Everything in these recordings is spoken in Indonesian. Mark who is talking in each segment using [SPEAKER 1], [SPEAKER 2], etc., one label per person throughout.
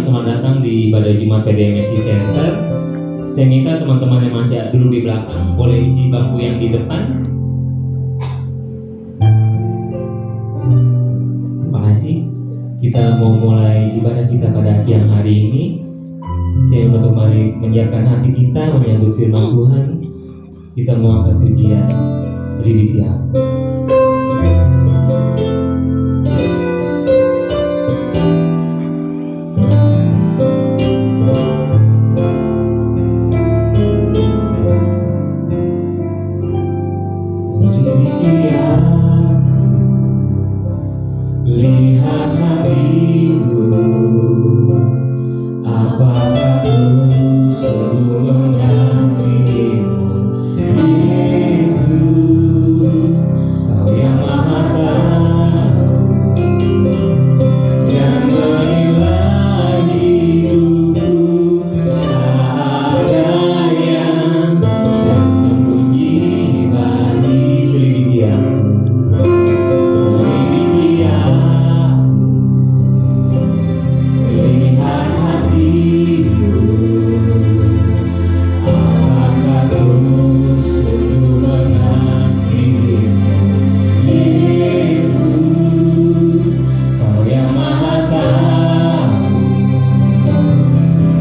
[SPEAKER 1] selamat datang di ibadah Jumat PDMT Center. Saya minta teman-teman yang masih duduk di belakang boleh isi bangku yang di depan. Terima kasih. Kita mau mulai ibadah kita pada siang hari ini. Saya untuk mari menyiapkan hati kita menyambut firman Tuhan. Kita mau angkat pujian berdiri di hati. Lihat hatimu, apakah aku sungguh mengasihimu, Yesus, Kau yang Maha Tahu dan menilai hidupku. Tak ada yang tersembunyi bagi selidiki aku. Lihat hatimu, apakah aku sungguh mengasihimu, Yesus, Kau yang Maha Tahu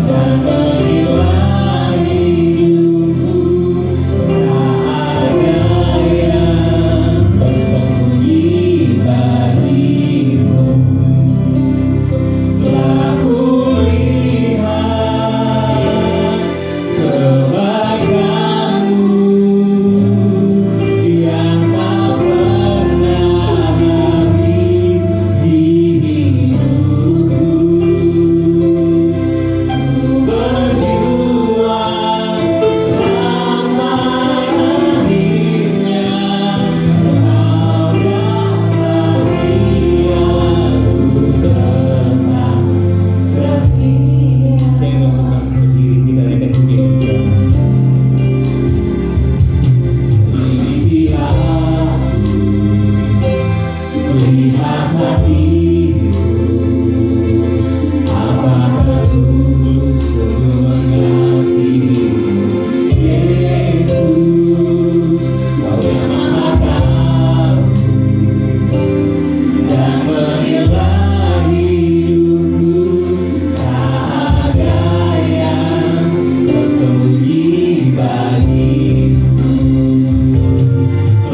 [SPEAKER 1] dan menilai hidupku. Tak ada yang tersembunyi bagimu. Aku lihat kebaikan-Mu yang tak pernah habis di hidupku. Ku berjuang sampai akhirnya Kau dapati aku tetap setia. Saya mau berdiri, kita naikkan pujian bersama. Selidiki aku, lihat hatimu, apakah aku sungguh mengasihimu, Yesus, Kau yang Maha Tahu dan menilai hidupku. Tak ada yang tersembunyi bagimu.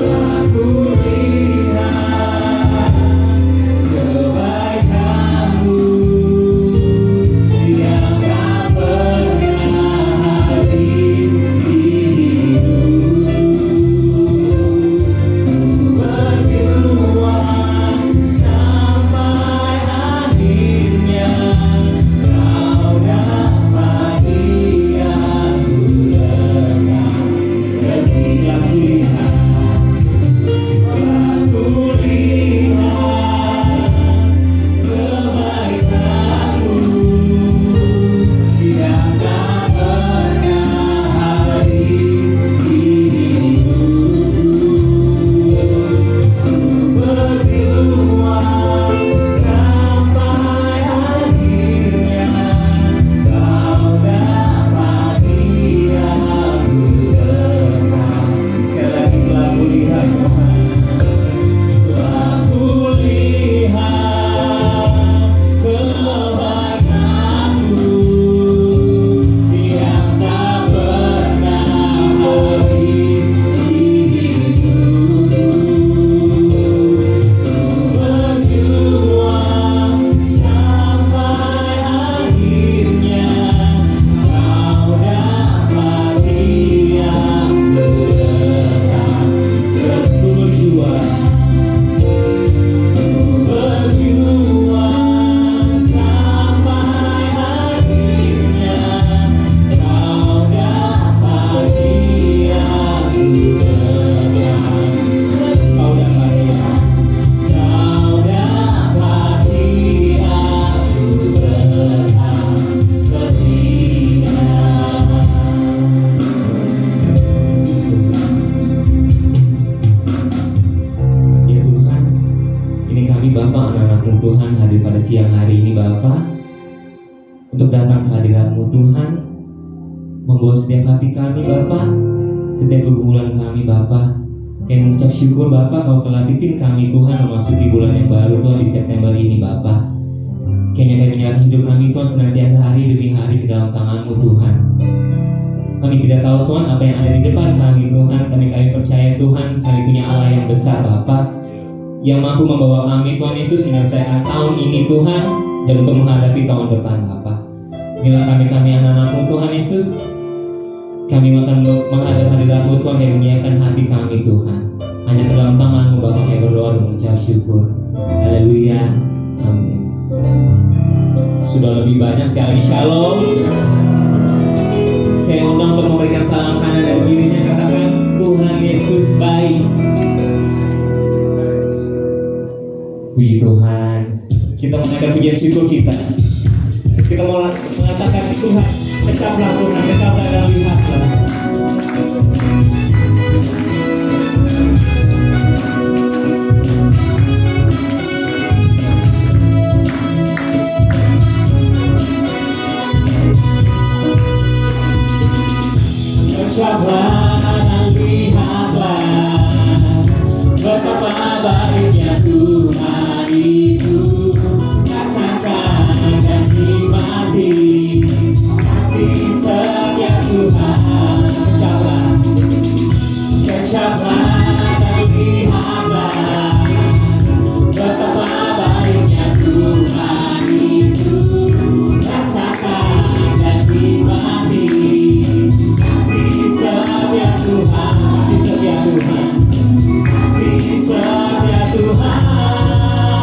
[SPEAKER 1] Aku lihat kebaikan-Mu yang tak pernah habis di hidupku. Ku berjuang sampai akhirnya Kau dapati aku tetap setia. Aku lihat kebaikan-Mu yang tak pernah habis di hidupku. Ku berjuang sampai akhirnya Kau dapati aku tetap. Sekali lagi telah kulihat Tuhan, aku lihat kebaikan-Mu yang tak pernah habis di hidupku. Ku berjuang sampai akhirnya Kau dapati aku tetap. Ku berjuang sampai akhirnya Kau dapati aku tetap. Kau dapati aku tetap setia. Ya Tuhan, ini kami Bapa, anak-anak-Mu Tuhan hadir pada siang hari ini Bapa. untuk datang ke hadirat-Mu Tuhan, membawa setiap hati kami Bapa, setiap pergumulan kami Bapa. Kami mengucap syukur Bapa, Kau telah pimpin kami Tuhan memasuki bulan yang baru Tuhan di September ini Bapa. Kayaknya kami menyerahkan hidup kami Tuhan senantiasa hari demi hari ke dalam tangan-Mu Tuhan. Kami tidak tahu Tuhan apa yang ada di depan kami Tuhan, tapi kami percaya Tuhan kami punya Allah yang besar Bapa, yang mampu membawa kami Tuhan Yesus menyelesaikan tahun ini Tuhan, dan untuk menghadapi tahun depan Bapa. Bila kami anak-anak-Mu Tuhan Yesus, kami akan menghadap hadirat-Mu Tuhan yang menyiapkan hati kami Tuhan. Hanya ke dalam tangan-Mu Bapa kami berdoa dan mengucap syukur. Haleluya, amin. Sudah lebih banyak, sekali lagi shalom. Saya undang untuk memberikan salam kanan dan kirinya, katakan Tuhan Yesus baik. Puji Tuhan. Kita mengajar pujian syukur kita. Kita mau mengatakan Tuhan, tetaplah Tuhan, tetaplah dan lihatlah. Tetaplah dan lihatlah betapa baiknya Tuhan itu. Rasakan dan nikmati kasih setia Tuhan. Kecaplah dan lihatlah betapa baiknya Tuhan itu. Rasakan dan nikmati kasih setia Tuhan. Kasih setia Tuhan. Kasih setia Tuhan.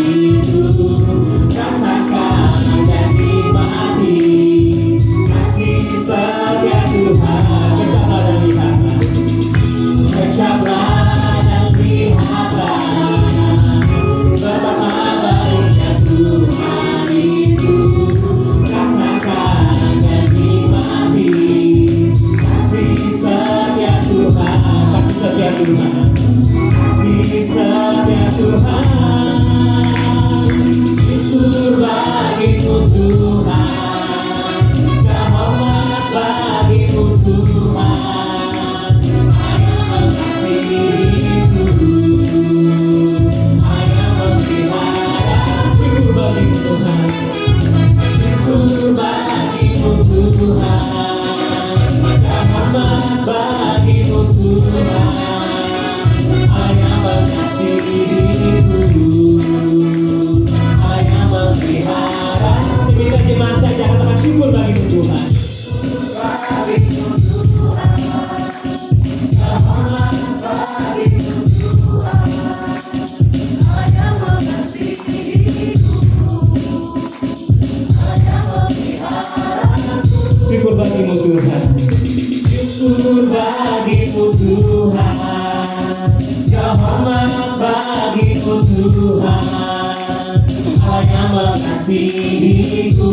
[SPEAKER 1] Syukur bagimu Tuhan, selamat bagimu Tuhan, Allah yang mengasihiku, Allah yang memeliharaku. Syukur bagimu Tuhan, syukur bagimu Tuhan, kehormat bagimu Tuhan, Allah yang mengasihiku.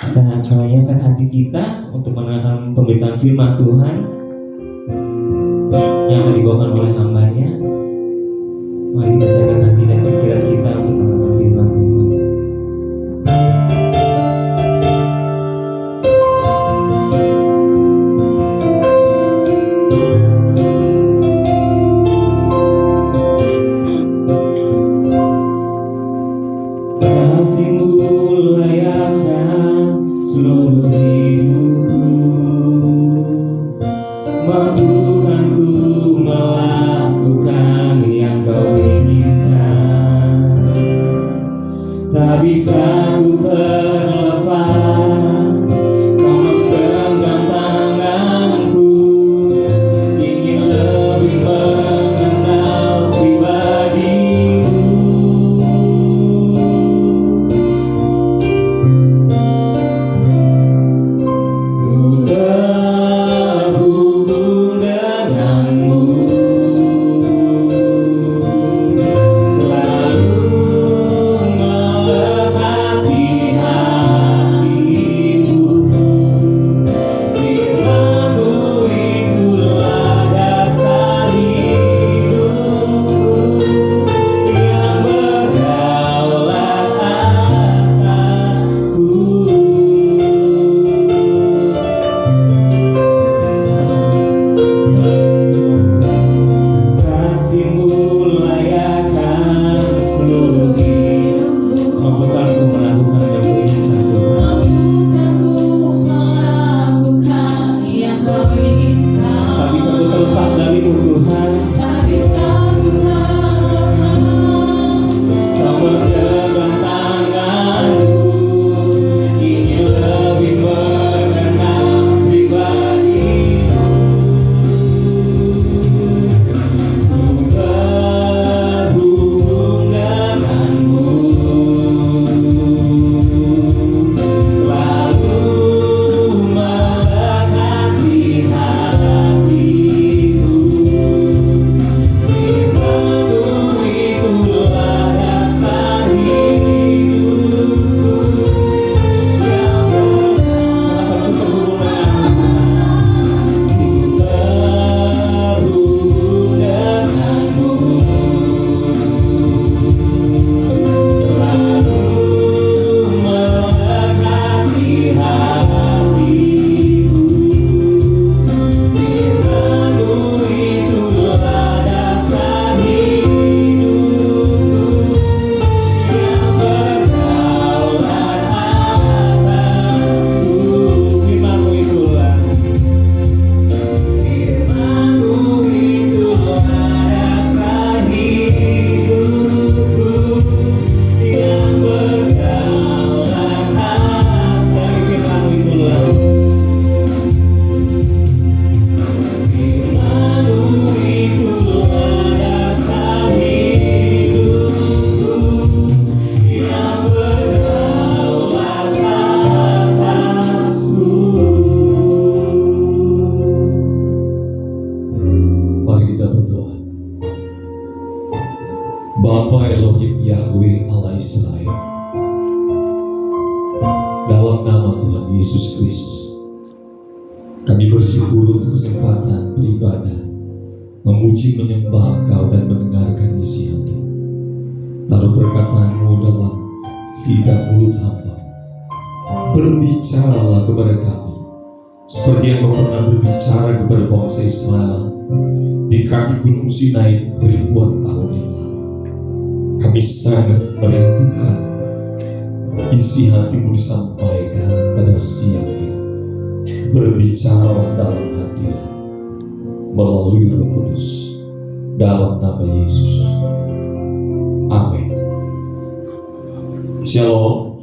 [SPEAKER 1] Kita akan menyiapkan hati kita untuk mendengarkan pemberitaan firman Tuhan yang akan dibawakan oleh hamba-Nya. Mari kita siapkan hati dan pikiran kita untuk mendengarkan firman Tuhan. Kasih-Mu layakan seluruh hidupku, mampukan ku melakukan yang Kau inginkan. Tak bisa ku terlepas, Kau menggenggam tanganku, ingin lebih mengenal pribadi-Mu. Ku terhubung denganmu, selalu melekat di hatimu. Firman-Mu itulah dasar hidupku yang berdaulat atasku. Kasih-Mu layakan seluruh hidupku, mampukan ku melakukan yang Kau inginkan. Tak bisa ku terlepas dari-Mu Tuhan. Kau menggenggam tanganku, ingin lebih mengenal pribadi-Mu. Ku terhubung denganmu, selalu melekat di hatiku. Firman-Mu itulah dasar hidupku yang berdaulat terhubung denganmu, selalu melekat di hatiku. Firman-Mu itulah dasar hidupku yang berdaulat atasku. Firman-Mu itulah dasar hidupku yang berdaulat atasku. Firman-Mu itulah dasar hidupku yang berdaulat atasku.
[SPEAKER 2] Mari kita berdoa. Bapa Elohim Yahweh Allah Israel, dalam nama Tuhan Yesus Kristus, kami bersyukur untuk kesempatan beribadah, memuji menyembah Engkau dan mendengarkan isi hati. Taruh perkataan-Mu dalam lidah mulut hamba. Berbicaralah kepada kami seperti yang Kau pernah berbicara kepada bangsa Israel di kaki Gunung Sinai ribuan tahun yang lalu. Kami sangat merindukan isi hati-Mu disampaikan pada siang ini. Berbicaralah dalam hadirat melalui Roh Kudus, dalam nama Yesus. Amin. Shalom.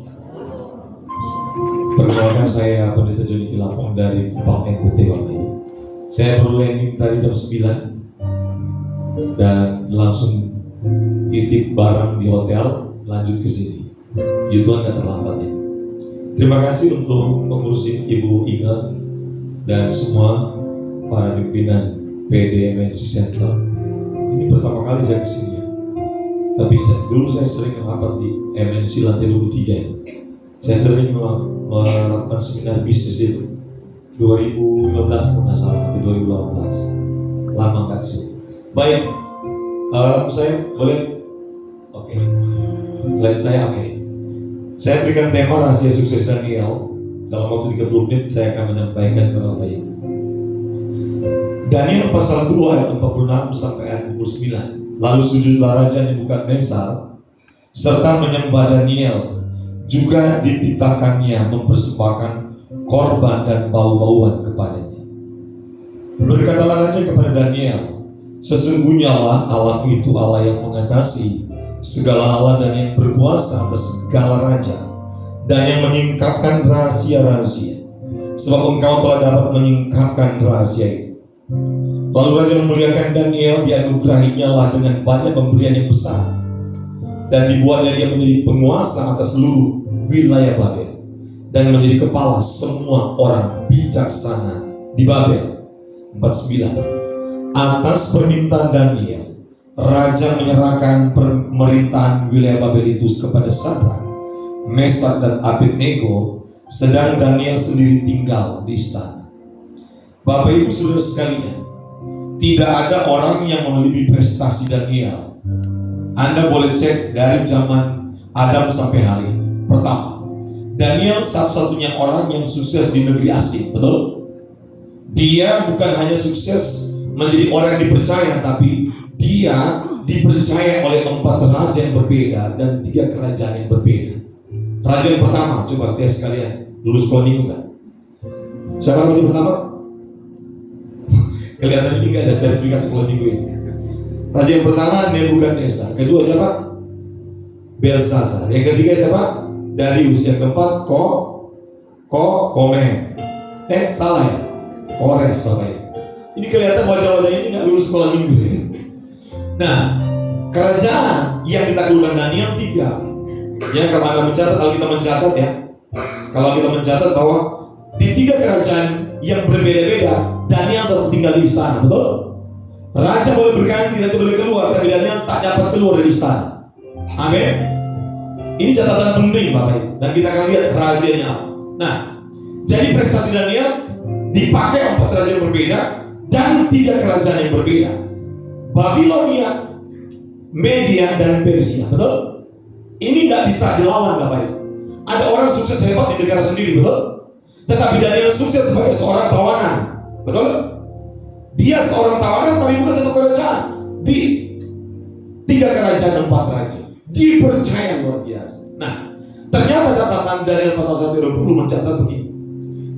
[SPEAKER 2] Perkenalkan, saya Pendeta Joni Kilapong dari Kupang NTT Wahyu. Saya baru landing tadi jam 9 dan langsung titip barang di hotel, lanjut ke sini. Puji Tuhan gak terlambat ya. Terima kasih untuk pengurus Ibu Inga dan semua para pimpinan PD MNC Center. Ini pertama kali saya kesini ya. Tapi dulu saya sering merapat di MNC lantai 23 ya. Saya sering melakukan seminar bisnis itu 2015 kalau nggak salah sampai 2018, lama nggak sih. Baik, saya boleh, oke. Slide saya, oke. Saya berikan tema rahasia sukses Daniel. Dalam waktu 30 menit saya akan menyampaikan kepada Bapak Ibu. Daniel pasal 2 ayat 46 sampai ayat 49. Lalu sujudlah Raja Nebukadnezar serta menyembah Daniel, juga dititahkannya mempersembahkan korban dan bau-bauan kepadanya. Berkatalah Raja kepada Daniel, sesungguhnya Allah itu Allah yang mengatasi segala Allah dan yang berkuasa atas segala raja dan yang menyingkapkan rahasia-rahasia, sebab engkau telah dapat menyingkapkan rahasia itu. Lalu Raja memuliakan Daniel, dianugerahinya lah dengan banyak pemberian yang besar, dan dibuatnya dia menjadi penguasa atas seluruh wilayah Babel dan menjadi kepala semua orang bijaksana di Babel. 49. Atas permintaan Daniel, Raja menyerahkan pemerintahan wilayah Babel itu kepada Sadrak, Mesak dan Abednego, sedang Daniel sendiri tinggal di istana. Bapak Ibu saudara sekalian, tidak ada orang yang melebihi prestasi Daniel. Anda boleh cek dari zaman Adam sampai hari ini. Pertama, Daniel satu-satunya orang yang sukses di negeri asing, betul? Dia bukan hanya sukses menjadi orang yang dipercaya, tapi dia dipercaya oleh 4 raja yang berbeda dan 3 kerajaan yang berbeda. Raja yang pertama, coba tes sekalian, lulus sekolah minggu kan? Siapa raja pertama? Kelihatan ini gak ada sertifikat sekolah minggu ini. Raja yang pertama Nebukadnezar, kedua siapa? Belshazzar, yang ketiga siapa? Darius, yang keempat Kome. Salah ya? Kores, Bapak Ibu. Ini kelihatan wajah-wajah ini gak lulus sekolah minggu. Nah, kerajaan yang ditaklukkan Daniel 3. Ya, kalau Anda mencatat, kalau kita mencatat bahwa di 3 kerajaan yang berbeda-beda, Daniel tetap tinggal di istana, betul? Raja boleh berganti, raja boleh keluar, tapi Daniel tak dapat keluar dari istana. Amin. Ini catatan penting, Bapak Ibu, dan kita akan lihat rahasianya apa. Nah, jadi prestasi Daniel dipakai 4 raja yang berbeda dan 3 kerajaan yang berbeda. Babilonia, Media, dan Persia, betul? Ini tidak bisa dilawan, Bapak Ibu. Ada orang sukses hebat di negara sendiri, betul? Tetapi Daniel sukses sebagai seorang tawanan, betul? Dia seorang tawanan, tapi bukan satu kerajaan. Di 3 kerajaan, 4 raja. Dipercaya luar biasa. Nah, ternyata catatan Daniel pasal 1:20 mencatat begini.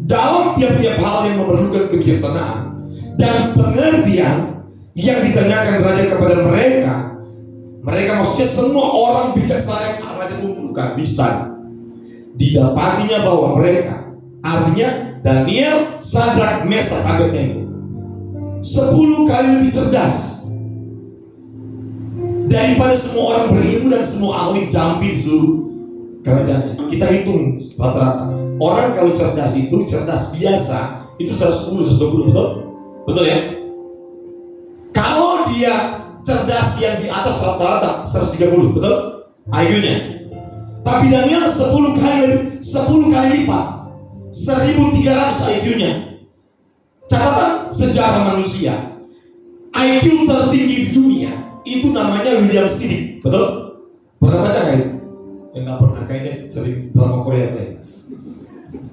[SPEAKER 2] Dalam tiap-tiap hal yang memerlukan kebijaksanaan dan pengertian yang ditanyakan raja kepada mereka maksudnya semua orang bijaksana yang raja kumpulkan bisa didapatinya bahwa mereka, artinya Daniel, Sadrak, Mesak, Abednego 10 kali lebih cerdas daripada semua orang berilmu dan semua ahli jambi di seluruh kerajaannya. Kita hitung rata-rata orang kalau cerdas itu, cerdas biasa itu 110, 120, betul? Betul ya? Kalau dia cerdas yang di atas rata-rata 130, betul? IQ-nya. Tapi Daniel 10 kali lipat, 1300 IQ-nya. Catatan sejarah manusia, IQ tertinggi di dunia itu namanya William Siddick, betul? Pernah baca nggak itu? Nggak pernah, kayaknya sering drama Korea kayak.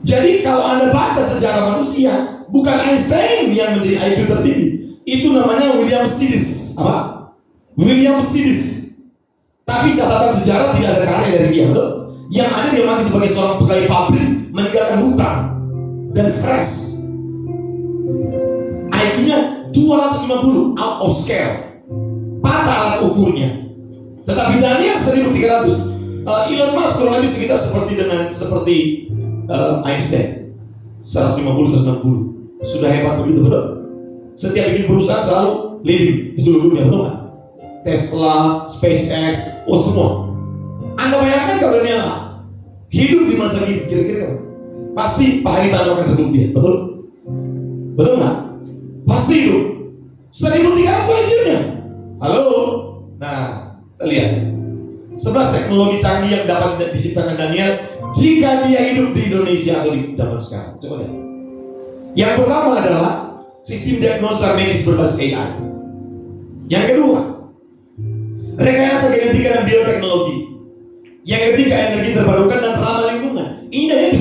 [SPEAKER 2] Jadi kalau Anda baca sejarah manusia, bukan Einstein yang menjadi IQ tertinggi, itu namanya William Siddick. Apa? William Siddick. Tapi catatan sejarah tidak ada karya dari dia, betul? Yang ada dia mati sebagai seorang pegawai pabrik, meninggalkan hutang dan stres. IQ-nya 250 out of scale, patah alat ukurnya. Tetapi Daniel 1300. Elon Musk kurang lebih sekitar seperti Einstein, 150-160. Sudah hebat begitu, betul? Setiap bikin perusahaan selalu leading di seluruh dunia, betul nggak? Tesla, SpaceX, semua. Anda bayangkan kalau Daniel hidup di masa ini, kira-kira pasti Pak Haritano akan tutup dia, betul? Betul nggak? Pasti itu 1300 IQ-nya. Halo? Nah, kita lihat 11 teknologi canggih yang dapat diciptakan Daniel jika dia hidup di Indonesia atau di zaman sekarang. Coba lihat. Yang pertama adalah sistem diagnosa medis berbasis AI. Yang kedua, rekayasa genetika dan bioteknologi. Yang ketiga, energi terbarukan dan ramah lingkungan. Ini yang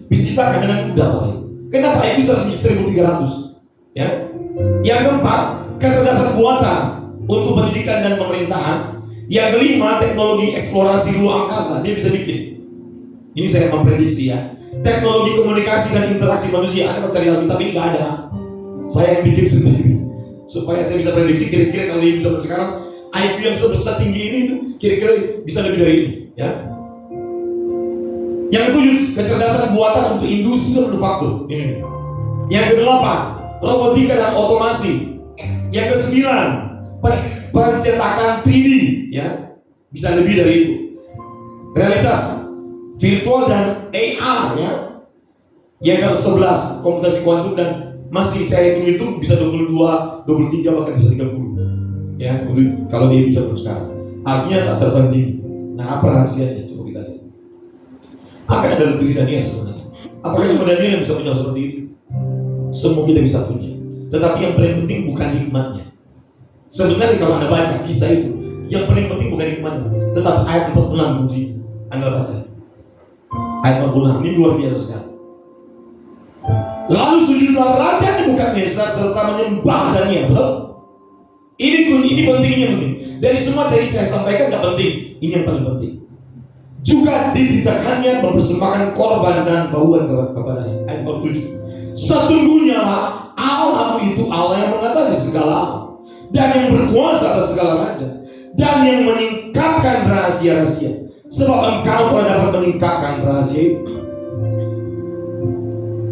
[SPEAKER 2] bisa dipakai dengan mudah, Pak. Kenapa itu 1.300? Ya. Yang keempat, kecerdasan buatan untuk pendidikan dan pemerintahan. Yang kelima, teknologi eksplorasi luar angkasa. Dia bisa bikin. Ini saya memprediksi ya. Teknologi komunikasi dan interaksi manusia. Anda cari Alkitab ini nggak ada. Saya yang bikin sendiri supaya saya bisa prediksi kira-kira kalau dia bisa sekarang IQ yang sebesar tinggi ini itu kira-kira bisa lebih dari ini. Ya. Yang ketujuh, kecerdasan buatan untuk industri dan manufaktur. Ini. Yang kedelapan, robotika dan otomasi. Yang kesembilan, pencetakan 3D, ya, bisa lebih dari itu. Realitas virtual dan AR, ya. Yang ke-11, komputasi kuantum dan masih saya hitung bisa 22, 23 bahkan bisa 30. Ya, kalau dia bisa sekarang. Artinya tak tertandingi. Nah, apa rahasianya? Coba kita lihat. Apa yang ada lebih dari Daniel sebenarnya? Apakah cuma Daniel yang bisa punya seperti itu? Semua kita bisa punya. Tetapi yang paling penting bukan hikmatnya. Sebenarnya kalau Anda baca kisah itu, yang paling penting bukan hikmatnya, tetapi ayat 46 kunci. Anda baca. Ayat 46 ini luar biasa sekali. Lalu sujudlah raja Nebukadnezar serta menyembah Daniel. Betul? Ini pentingnya penting. Dari semua tadi saya sampaikan nggak penting. Ini yang paling penting. Juga ditindakannya mempersembahkan korban dan bauan kepadanya. Ayat 47. Sesungguhnya Allah itu Allah yang mengatasi segala alam dan yang berkuasa atas segala raja dan yang menyingkapkan rahasia-rahasia. Sebab engkau telah dapat menyingkapkan rahasia itu.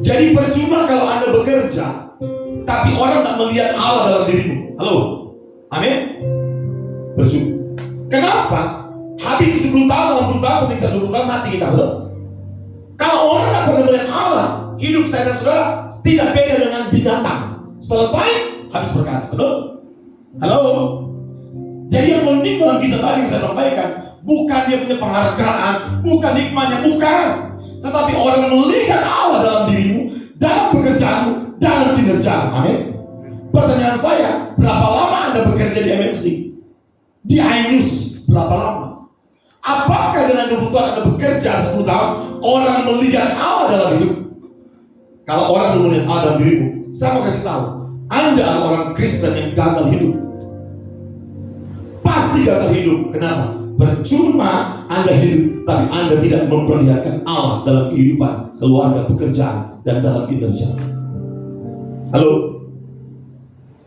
[SPEAKER 2] Jadi percuma kalau Anda bekerja, tapi orang tak melihat Allah dalam dirimu. Halo, amin. Percuma. Kenapa? Habis 70 tahun, 80 tahun, penting 20 tahun mati kita, betul? Kalau orang tak pernah melihat Allah, hidup saya dan saudara tidak beda dengan binatang. Selesai, habis perkara, betul? Halo. Jadi yang penting dalam kisah tadi yang saya sampaikan, bukan dia punya penghargaan, bukan hikmahnya, bukan. Tetapi orang melihat Allah dalam dirimu, dalam pekerjaanmu, dalam kinerjamu. Amin. Pertanyaan saya, berapa lama Anda bekerja di MMC? Di Ainus, berapa lama? Apakah dengan 20 tahun Anda bekerja 10 tahun, orang melihat Allah dalam hidup? Kalau orang belum melihat Allah dalam dirimu, saya mau kasih tahu, Anda adalah orang Kristen yang gagal hidup. Pasti gagal hidup. Kenapa? Percuma Anda hidup, tapi Anda tidak memperlihatkan Allah dalam kehidupan, keluarga, pekerjaan, dan dalam kinerja. Halo?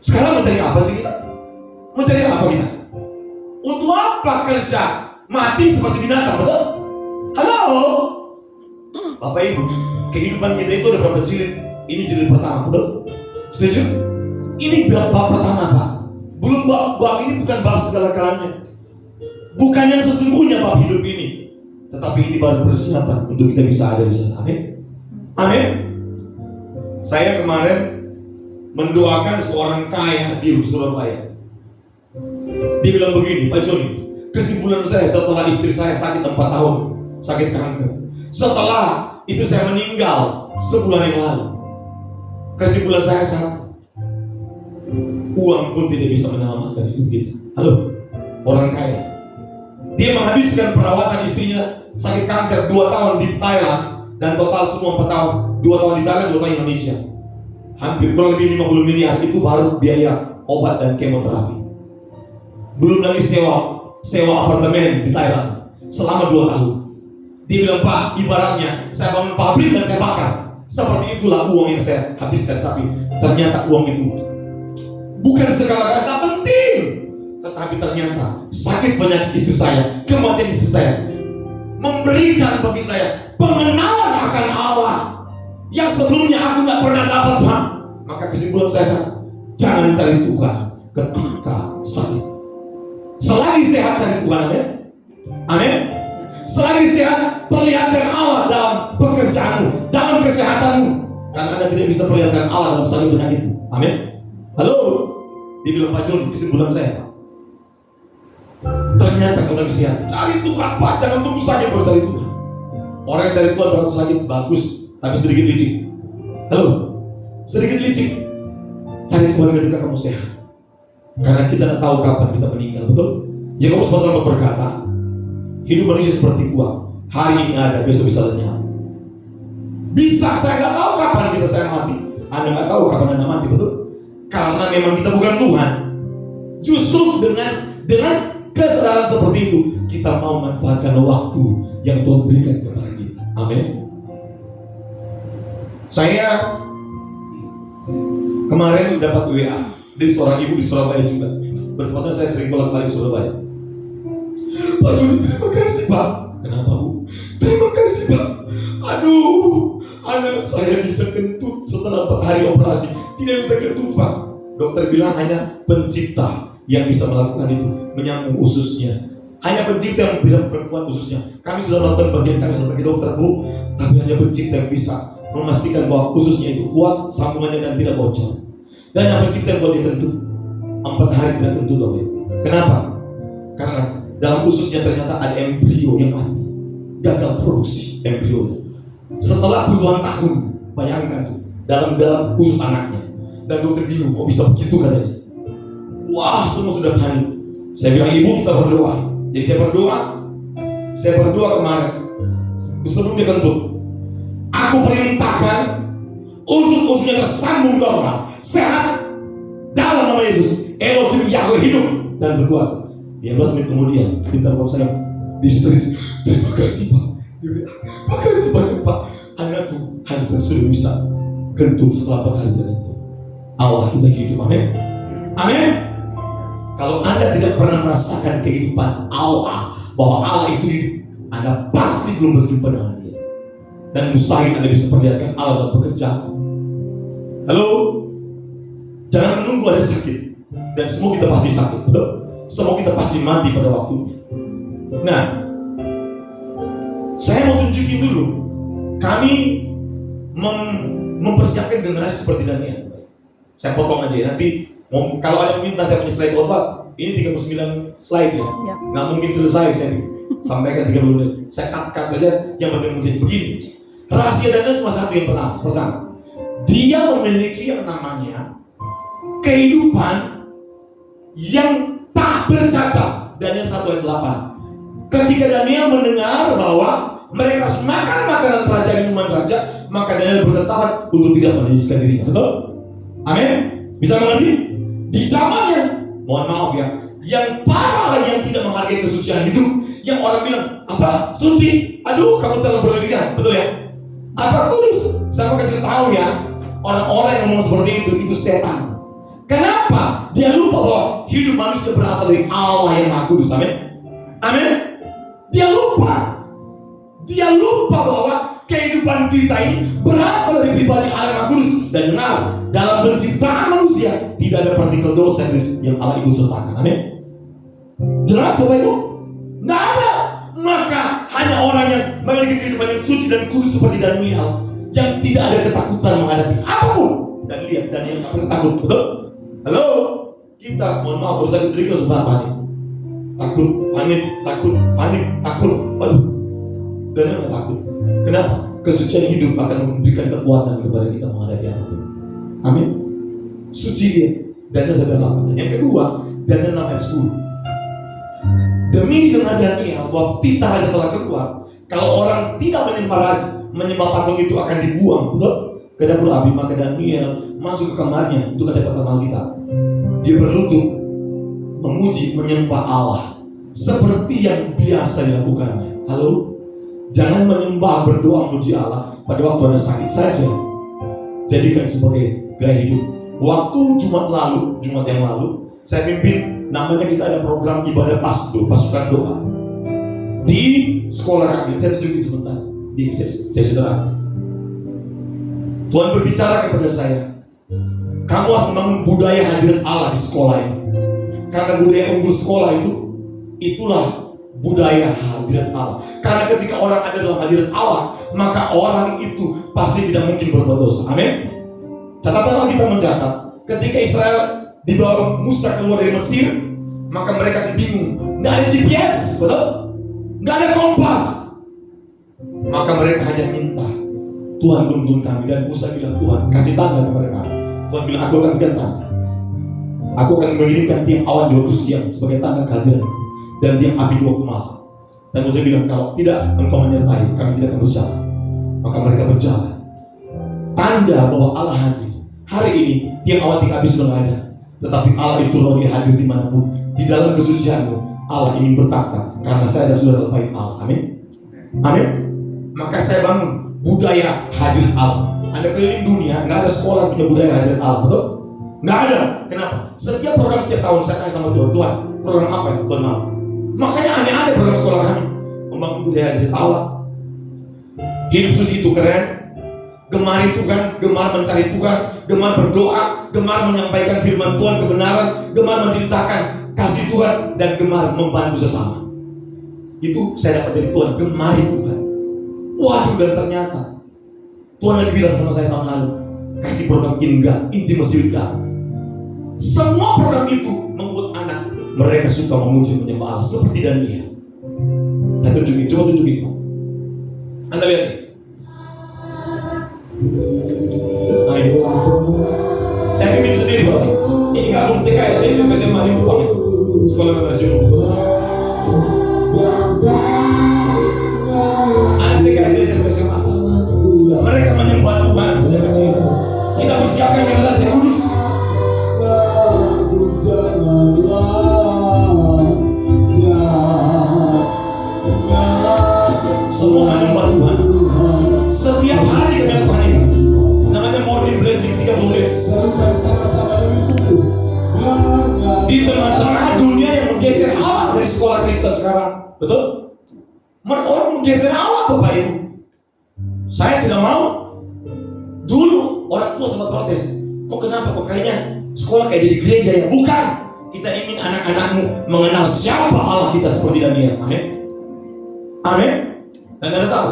[SPEAKER 2] Sekarang mencari apa sih kita? Mencari apa kita? Untuk apa kerja? Mati seperti binatang, betul? Halo? Bapak Ibu, kehidupan kita itu ada berapa jilid? Ini jilid pertama, betul? Setuju? Ini bab pertama, Pak. Belum bab ini bukan bab segala-galanya. Bukan yang sesungguhnya bab hidup ini. Tetapi ini baru persiapan untuk kita bisa ada di sana. Amin. Amin. Saya kemarin mendoakan seorang kaya di Surabaya. Dia bilang begini, Pak Joni, kesimpulan saya setelah istri saya sakit 4 tahun, sakit kanker. Setelah istri saya meninggal sebulan yang lalu, kesimpulan saya satu, uang pun tidak bisa menyelamatkan hidup kita. Halo, orang kaya. Dia menghabiskan perawatan istrinya sakit kanker 2 tahun di Thailand dan total semua 4 tahun, 2 tahun di Thailand, 2 tahun di Indonesia. Hampir kurang lebih 50 miliar itu baru biaya obat dan kemoterapi. Belum lagi sewa apartemen di Thailand selama 2 tahun. Dia bilang, Pak, ibaratnya saya bangun pabrik dan saya bakar. Seperti itulah uang yang saya habiskan. Tapi ternyata uang itu bukan segala-galanya tak penting. Tetapi ternyata sakit penyakit istri saya, kematian istri saya memberikan bagi saya pengenalan akan Allah yang sebelumnya aku tidak pernah dapat, Pak. Maka kesimpulan saya, jangan cari Tuhan ketika sakit. Selagi sehat cari Tuhan, amin. Amin. Selagi sehat, perlihatkan Allah dalam pekerjaanmu, dalam kesehatanmu. Karena Anda tidak bisa perlihatkan Allah dalam sakit penyakitmu. Amin. Halo. Dibilang Pak Jun, kesimpulan saya, ternyata kalau lagi sehat, cari Tuhan, Pak. Jangan tunggu sakit baru cari Tuhan. Orang yang cari Tuhan berlaku sakit, bagus, tapi sedikit licik. Halo, sedikit licik. Cari Tuhan ketika kamu sehat. Karena kita tidak tahu kapan kita meninggal, betul? Yakobus pasal 4 berkata, hidup manusia seperti uang. Hari ini ada, besok bisa lenyap. Bisa, saya nggak tahu kapan saya mati. Anda nggak tahu kapan Anda mati, betul? Karena memang kita bukan Tuhan. Justru dengan kesadaran seperti itu, kita mau manfaatkan waktu yang Tuhan berikan kepada kita. Amin. Saya kemarin dapat WA dari seorang ibu di Surabaya juga. Bertepatan saya sering bolak-balik Surabaya. Pak Juni, terima kasih Pak. Kenapa Bu? Terima kasih Pak. Aduh, anak saya bisa kentut setelah 4 hari operasi. Tidak bisa kentut Pak. Dokter bilang hanya pencipta yang bisa melakukan itu, menyambung ususnya. Hanya pencipta yang bisa memperkuat ususnya. Kami sudah melakukan bagian kami sebagai dokter Bu, tapi hanya pencipta yang bisa memastikan bahwa ususnya itu kuat, sambungannya dan tidak bocor. Dan yang pencipta yang buat dia kentut 4 hari tidak kentut loh. Kenapa? Karena dalam ususnya ternyata ada embrio yang mati, gagal produksi embrionya. Setelah puluhan tahun, bayangkan tuh, dalam usus anaknya. Dan dokter bingung, kok bisa begitu katanya. Wah, semua sudah panik. Saya bilang, ibu kita berdoa. Jadi saya berdoa kemarin sebelum dia kentut. Aku perintahkan usus-ususnya tersambung normal, sehat dalam nama Yesus. Elohim Yahweh hidup dan berkuasa. 15 menit kemudian di telepon saya, distress. Terima kasih Pak. Terima kasih banyak Pak. Anakku harusnya sudah bisa kentut setelah 4 hari terkentut. Allah kita hidup, amin. Amin. Kalau Anda tidak pernah merasakan kehidupan Allah, bahwa Allah itu hidup, Anda pasti belum berjumpa dengan Dia. Dan mustahil Anda bisa perlihatkan Allah dalam pekerjaan. Halo, jangan menunggu ada sakit. Dan semua kita pasti sakit, betul? Semua kita pasti mati pada waktunya. Nah, saya mau tunjukin dulu, kami mempersiapkan generasi seperti Daniel. Saya potong aja nanti. Kalau ada yang minta saya punya slide Pak, ini 39 slide ya. Nggak mungkin selesai saya sampaikan 30 menit. Saya cut saja yang penting begini. Rahasia Daniel cuma satu yang pertama. Dia memiliki yang namanya kehidupan yang tak bercacat. Daniel 1 ayat 8. Ketika Daniel mendengar bahwa mereka harus makan makanan raja, minuman raja, maka Daniel bertetapkan untuk tidak menajiskan dirinya. Betul? Amin. Bisa mengerti? Di zamannya, mohon maaf ya, yang parah yang tidak menghargai kesucian hidup, yang orang bilang, apa? Suci? Aduh, kamu terlalu berlebihan, betul ya? Apa kudus? Saya mau kasih tahu ya, orang-orang yang ngomong seperti itu setan. Kenapa? Dia lupa bahwa hidup manusia berasal dari Allah yang Maha Kudus, amin? Amin? Dia lupa bahwa kehidupan kita ini berasal dari pribadi Allah yang Maha Kudus. Dan dengar, dalam penciptaan manusia tidak ada partikel dosa yang Allah ikut sertakan. Amin. Jelas Bapak Ibu? Nggak ada. Maka hanya orang yang memiliki kehidupan yang suci dan kudus seperti Daniel, yang tidak ada ketakutan menghadapi apapun. Dan lihat, Daniel nggak pernah takut, betul? Halo, kita mohon maaf berusaha cerita sebentar panik. Takut. Waduh, Daniel nggak takut. Kenapa? Kesucian hidup akan memberikan kekuatan kepada kita menghadapi apapun. Amin. Suci dia. Daniel 9:8. Yang kedua, Daniel 6 ayat 10. Demi dengan Daniel bahwa titah raja telah keluar. Kalau orang tidak menyembah patung itu akan dibuang, betul? Ke dapur api. Maka Daniel masuk ke kamarnya. Itu kata catatan Alkitab. Dia berlutut memuji, menyembah Allah seperti yang biasa dilakukannya. Halo. Jangan menyembah, berdoa, memuji Allah pada waktu Anda sakit saja. Jadikan sebagai gaya hidup. Waktu Jumat yang lalu, saya pimpin, namanya kita ada program ibadah pasdo, pasukan doa di sekolah kami. Saya tunjukin sebentar di sesi terakhir. Tuhan berbicara kepada saya, kamu harus membangun budaya hadirat Allah di sekolah ini. Karena budaya unggul sekolah itulah budaya hadirat Allah. Karena ketika orang ada dalam hadirat Allah, maka orang itu pasti tidak mungkin berbuat dosa. Amin. Catatan kita mencatat, ketika Israel dibawa Musa keluar dari Mesir, maka mereka bingung. Nggak ada GPS, betul? Nggak ada kompas. Maka Maka mereka hanya minta, Tuhan tuntun kami. Dan Musa bilang, Tuhan kasih tanda kepada kami. Tuhan bilang, aku akan berikan tanda. Aku akan mengirimkan tiang awan di waktu siang sebagai tanda kehadiran, dan tiang api di waktu malam. Dan Musa bilang, kalau tidak engkau menyertai, kami tidak akan berjalan. Maka mereka berjalan. Tanda bahwa Allah hadir. Hari ini tiang awan tiang api sudah tidak ada, tetapi Allah itu roh, dia hadir dimanapun. Di dalam kesucianmu Allah ingin bertata, karena saya dan saudara adalah bait Allah. Amin. Amin. Maka saya bangun budaya hadir Allah. Anda keliling dunia, nggak ada sekolah punya budaya hadir Allah, betul? Nggak ada. Kenapa? Setiap program setiap tahun saya tanya sama Tuhan, Tuhan program apa yang Tuhan mau? Makanya aneh-aneh program sekolah kami membangun budaya hadir Allah. Hidup suci itu keren. Gemar itu kan, gemar mencari Tuhan, gemar berdoa, gemar menyampaikan firman Tuhan kebenaran, gemar menceritakan kasih Tuhan, dan gemar membantu sesama. Itu saya dapat dari Tuhan, gemar itu kan. Waduh, dan ternyata Tuhan lagi bilang sama saya tahun lalu, kasih program Inga, intimasi with God. Semua program itu membuat anak mereka suka memuji menyembah Allah seperti Daniel. Saya tunjukin, coba tunjukin Pak. Anda lihat nih. Ayo. Saya pimpin sendiri Pak. Ini gabung TK ya, ini sampai SMA itu Pak. Sekolah nasional. Anak TK SD sampai SMA. Mereka menyembah Tuhan sejak kecil. Kita persiapkan generasi kudus. Semua menyembah Tuhan. Setiap hari kami lakukan ini. Namanya morning blessing 30 menit. Di tengah-tengah dunia yang menggeser Allah dari sekolah Kristen sekarang, betul? Orang menggeser Allah Bapak Ibu. Saya tidak mau. Dulu orang tua sempat protes. Kok kenapa? Kok kayaknya sekolah kayak jadi gereja ya? Bukan. Kita ingin anak-anakmu mengenal siapa Allah kita seperti Daniel. Amin. Amin. Dan Anda tahu,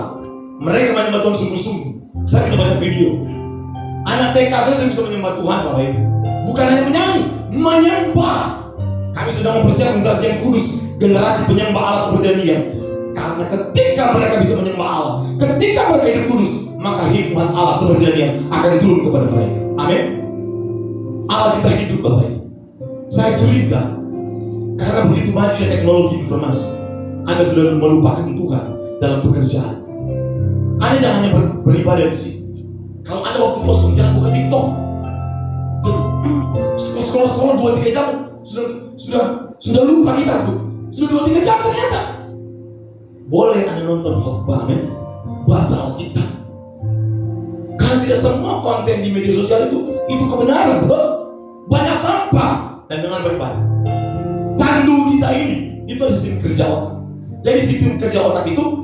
[SPEAKER 2] mereka menyembah Tuhan sungguh-sungguh. Saya sudah banyak video. Anak TK saya bisa menyembah Tuhan Bapak Ibu. Bukan hanya menyanyi, menyembah. Kami sedang mempersiapkan generasi yang kudus, generasi penyembah Allah seperti Daniel. Karena ketika mereka bisa menyembah Allah, ketika mereka hidup kudus, maka hikmat Allah seperti Daniel akan turun kepada mereka. Amin. Allah kita hidup Bapak Ibu. Saya curiga karena begitu majunya teknologi informasi, Anda sudah melupakan Tuhan dalam pekerjaan. Anda jangan hanya beribadah di sini. Kalau Anda waktu kosong jangan buka TikTok. Sekolah-sekolah 2-3 jam sudah lupa kita tuh. Sudah 2-3 jam ternyata. Boleh Anda nonton khotbah, amin. Baca Alkitab. Karena tidak semua konten di media sosial itu kebenaran, betul? Banyak sampah. Dan dengan berbaik, candu kita ini itu ada sistem kerja otak. Jadi sistem kerja otak itu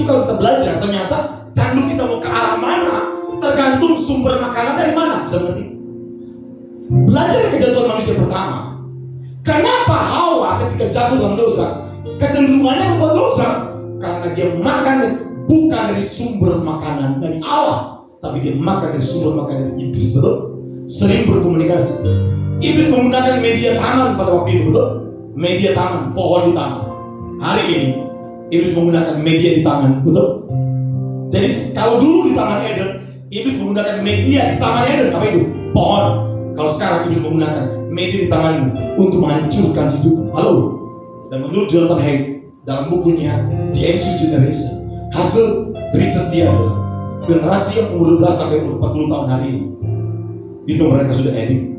[SPEAKER 2] kalau kita belajar ternyata candu kita mau ke arah mana tergantung sumber makanan dari mana. Seperti belajar dari kejatuhan manusia pertama. Kenapa Hawa ketika jatuh dalam dosa kecenderungannya membuat dosa? Karena dia makan bukan dari sumber makanan dari Allah, tapi dia makan dari sumber makanan dari iblis. Betul? Sering berkomunikasi. Iblis menggunakan media tangan pada waktu itu, betul? Media tangan, pohon di tangan. Hari ini Iblis menggunakan media di tangan, betul? Jadi kalau dulu di Taman Eden, Iblis menggunakan media di Taman Eden, apa itu? Pohon. Kalau sekarang Iblis menggunakan media di tanganmu untuk menghancurkan hidup. Halo. Dan menurut Jonathan Haidt dalam bukunya The Ancient Generation, hasil riset dia adalah generasi yang umur 12 sampai 40 tahun hari ini itu mereka sudah edit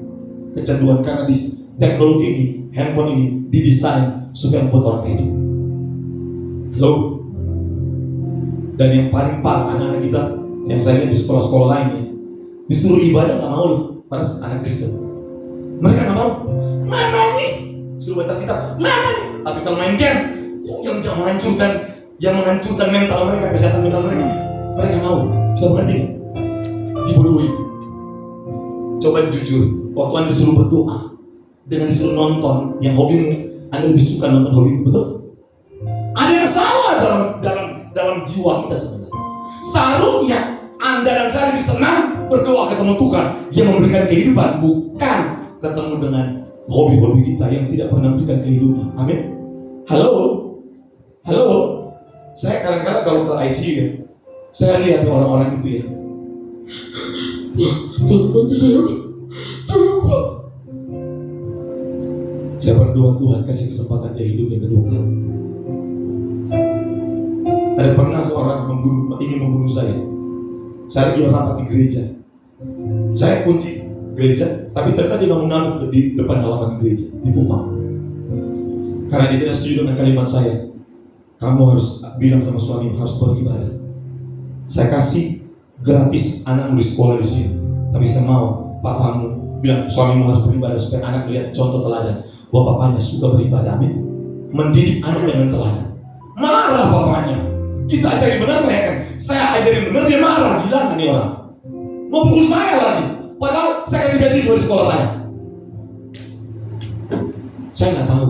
[SPEAKER 2] kecanduan karena di teknologi ini, handphone ini didesain supaya membuat orang edit. Loh. Dan yang paling parah anak-anak kita yang saya lihat di sekolah-sekolah lainnya disuruh ibadah nggak mau loh, pada anak Kristen. Mereka nggak mau. Main nih, suruh baca kitab, main nih. Tapi kalau main game, yang menghancurkan mental mereka, kesehatan mental mereka mau. Bisa mengerti? Dibodohi. Coba jujur, waktu Anda disuruh berdoa dengan disuruh nonton yang hobimu, Anda lebih suka nonton hobimu, betul? Ada yang salah dalam jiwa kita sebenarnya. Seharusnya Anda dan saya lebih senang berdoa ketemu Tuhan yang memberikan kehidupan, bukan ketemu dengan hobi-hobi kita yang tidak pernah memberikan kehidupan. Amin. Halo. Saya kadang-kadang kalau ke ICU ya, Saya lihat orang-orang itu ya, tolong bantu saya, tolong Pak. Saya berdoa Tuhan kasih kesempatan dia hidup yang kedua kali. Ada pernah seorang ingin membunuh saya. Saya lagi rapat di gereja. Saya kunci gereja, tapi ternyata dia ngamuk-ngamuk di depan halaman gereja, di Kupang. Karena dia tidak setuju dengan kalimat saya. Kamu harus bilang sama suami harus beribadah. Saya kasih gratis anakmu di sekolah di sini, tapi saya mau papamu bilang suamimu harus beribadah supaya anak lihat contoh teladan bahwa papanya suka beribadah. Amin. Mendidik anak dengan teladan. Marah papanya. Kita ajarin benar ya kan? Saya ajarin benar dia marah. Gila kan nih orang? Mau pukul saya lagi. Padahal saya kasih beasiswa di sekolah saya. Saya nggak tahu.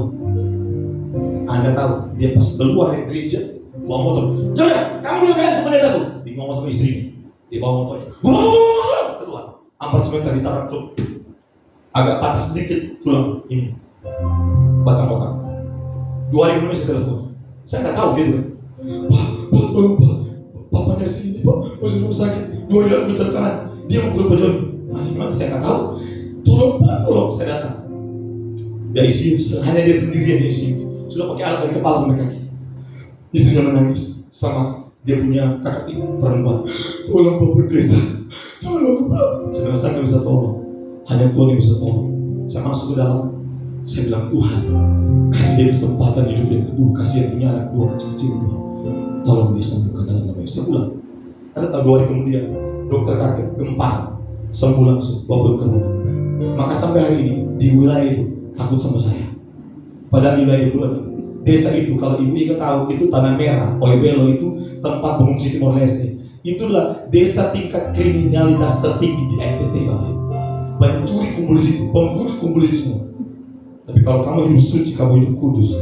[SPEAKER 2] Anda tahu dia pas keluar dari gereja bawa motor. Jangan, kamu yang lihat temannya satu. Dia ngomong sama istrinya. Dia bawa motornya. Keluar. Apartemen ditaruh tuh. Agak patah sedikit tulang ini. Batang otak. 2 hari kemudian saya telepon. Saya nggak tahu dia tuh. Pak, tolong Pak. Papanya sini Pak, masih rumah sakit. 2 hari lalu kecelakaan. Dia mau ke Bajoni. Gimana? Saya nggak tahu. Tolong Pak, tolong. Saya datang. Dia ICU, hanya dia sendirian di ICU. Sudah pakai alat dari kepala sampai kaki. Istrinya menangis sama dia punya kakak perempuan. Tolong Pak pendeta, tolong Pak. Saya nggak bisa tolong. Hanya Tuhan yang bisa tolong. Saya masuk ke dalam. Saya bilang Tuhan, kasih dia kesempatan hidup yang kedua. Kasih dia punya anak 2 kecil-kecil. Tolong dia sembuhkan dalam nama Yesus. Sebulan. Ada tak 2 hari kemudian dokter kaget gempar, sembuh langsung, bawa ke rumah. Maka sampai hari ini di wilayah itu takut sama saya. Padahal di wilayah itu ada desa itu, kalau ibu ingat tahu, itu Tanah Merah, Oebelo itu tempat pengungsi Timor Leste. Itulah desa tingkat kriminalitas tertinggi di NTT, Bapak. Pencuri kumpul di situ, pembunuh kumpul di semua. Tapi kalau kamu hidup suci, kamu hidup kudus,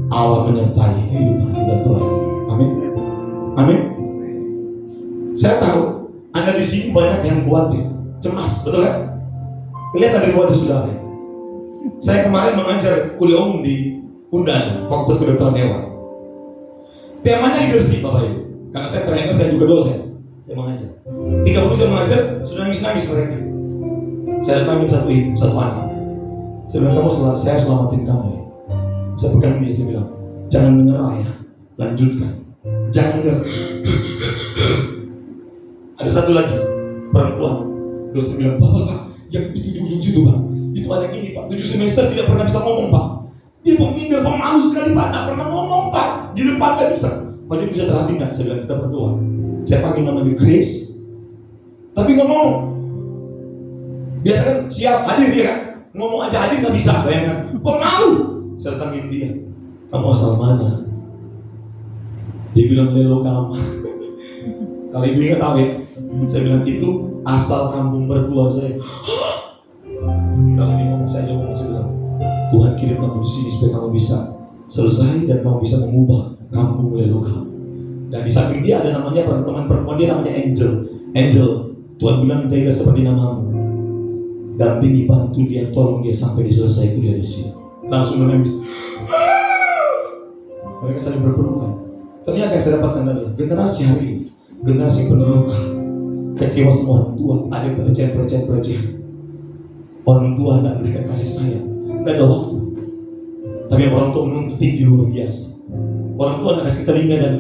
[SPEAKER 2] Allah menyertai kehidupan dan pelayanan. Amin. Amin. Saya tahu Anda di sini banyak yang khawatir, cemas, betul kan? Kelihatan dari wajah saudara. Saya kemarin mengajar kuliah umum di Undana, Fakultas Kedokteran Hewan. Temanya leadership, Bapak Ibu. Karena saya ternyata saya juga dosen. Saya mengajar. 30 saya mengajar, sudah nangis-nangis mereka. Saya datangin satu ibu, satu anak. Saya bilang, saya selamatin kamu ya. Saya pegang dia, saya bilang, jangan menyerah ya, lanjutkan. Jangan menyerah. Ada satu lagi, perempuan. Terus dia bilang, Pak, yang itu di ujung situ Pak. Itu anak ini Pak, 7 semester tidak pernah bisa ngomong Pak. Dia pemimpin, pemalu sekali Pak, tidak pernah ngomong Pak. Di depan tidak bisa. Pak dia bisa terhati nggak? Saya bilang kita berdoa. Saya panggil namanya Grace, tapi nggak ngomong. Biasa kan siap hadir dia kan, ngomong aja hadir nggak bisa, bayangkan. Pemalu. Saya datangin dia. Kamu asal mana? Dia bilang Lelo kamu. Kalau ibu ingat tahu ya, saya bilang itu asal kampung mertua saya. Langsung dia ngomong, saya bilang, Tuhan kirim kamu di sini supaya kamu bisa selesai dan kamu bisa mengubah kampung Lelo kamu. Dan di samping dia ada namanya teman perempuan dia namanya Angel. Tuhan bilang jaga seperti namamu. Dampingi, bantu dia, tolong dia sampai diselesai kuliah di sini. Langsung menangis. Mereka saling berpelukan. Ternyata yang saya dapatkan adalah generasi hari ini, generasi penuh luka, kecewa sama orang tua, ada pelecehan. Orang tua tidak memberikan kasih sayang, tidak ada waktu. Tapi orang tua menuntut tinggi luar biasa. Orang tua tidak kasih telinga dan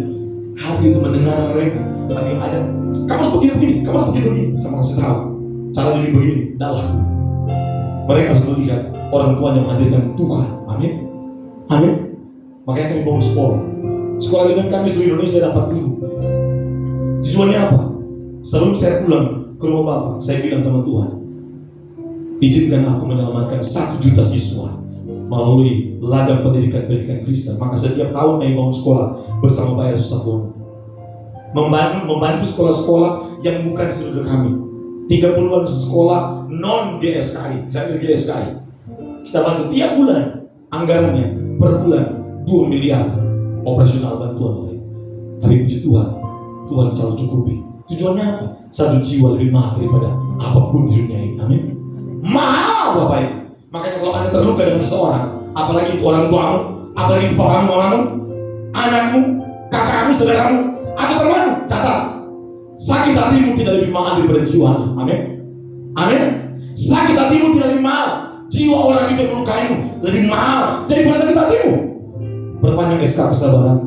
[SPEAKER 2] hati untuk mendengar mereka. Tapi yang ada, kamu harus begini, kamu harus begini. Sama kasih tahu, cara diri begini, tidak laku. Mereka harus melihat orang tua yang menghadirkan Tuhan. Amin. Amin. Makanya kami bangun sekolah. Sekolah dengan kami seluruh Indonesia dapat guru. Tujuannya apa? Sebelum saya pulang ke rumah Bapak, saya bilang sama Tuhan, izinkan aku menyelamatkan 1 juta siswa melalui ladang pendidikan Kristen. Maka setiap tahun kami bangun sekolah bersama Pak Yesus Sabun, membantu sekolah-sekolah yang bukan saudara kami. 30-an sekolah non GSKI, saya dari GSKI. Kita bantu tiap bulan, anggarannya per bulan 2 miliar operasional bantuan. Tapi puji Tuhan, Tuhan selalu cukupi. Tujuannya apa? 1 jiwa lebih mahal daripada apapun di dunia ini. Amin. Mahal Bapak Ibu. Makanya kalau Anda terluka dengan seseorang, apalagi itu orang tuamu, apalagi itu papamu, mamamu, anakmu, kakakmu, saudaramu, atau temanmu, catat Sakit hatimu tidak lebih mahal daripada jiwa. Amin. Amin. Sakit hatimu tidak lebih mahal. Jiwa orang itu yang melukaimu lebih mahal daripada sakit hatimu. Perpanjang SK kesabaran,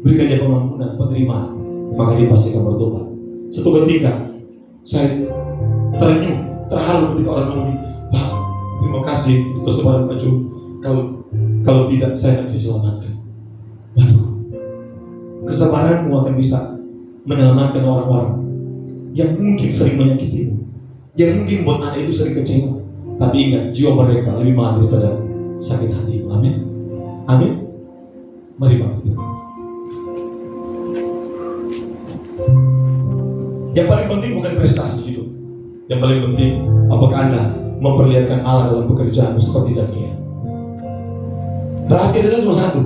[SPEAKER 2] berikan dia pengampunan, penerimaan, maka dia pasti akan bertobat. Suatu ketika saya terenyuh, terharu ketika orang bilang, Pak, terima kasih untuk kesabaran Pak Ju. Kalau tidak saya akan diselamatkan. Waduh, kesabaranmu akan bisa menyelamatkan orang-orang yang mungkin sering menyakitimu, yang mungkin buat anak itu sering kecewa. Tapi ingat, jiwa mereka lebih mahal daripada sakit hatimu. Amin. Amin. Mari Bapak kita. Yang paling penting bukan prestasi itu. Yang paling penting, apakah Anda memperlihatkan Allah dalam pekerjaanmu seperti Daniel. Rahasia Daniel cuma satu,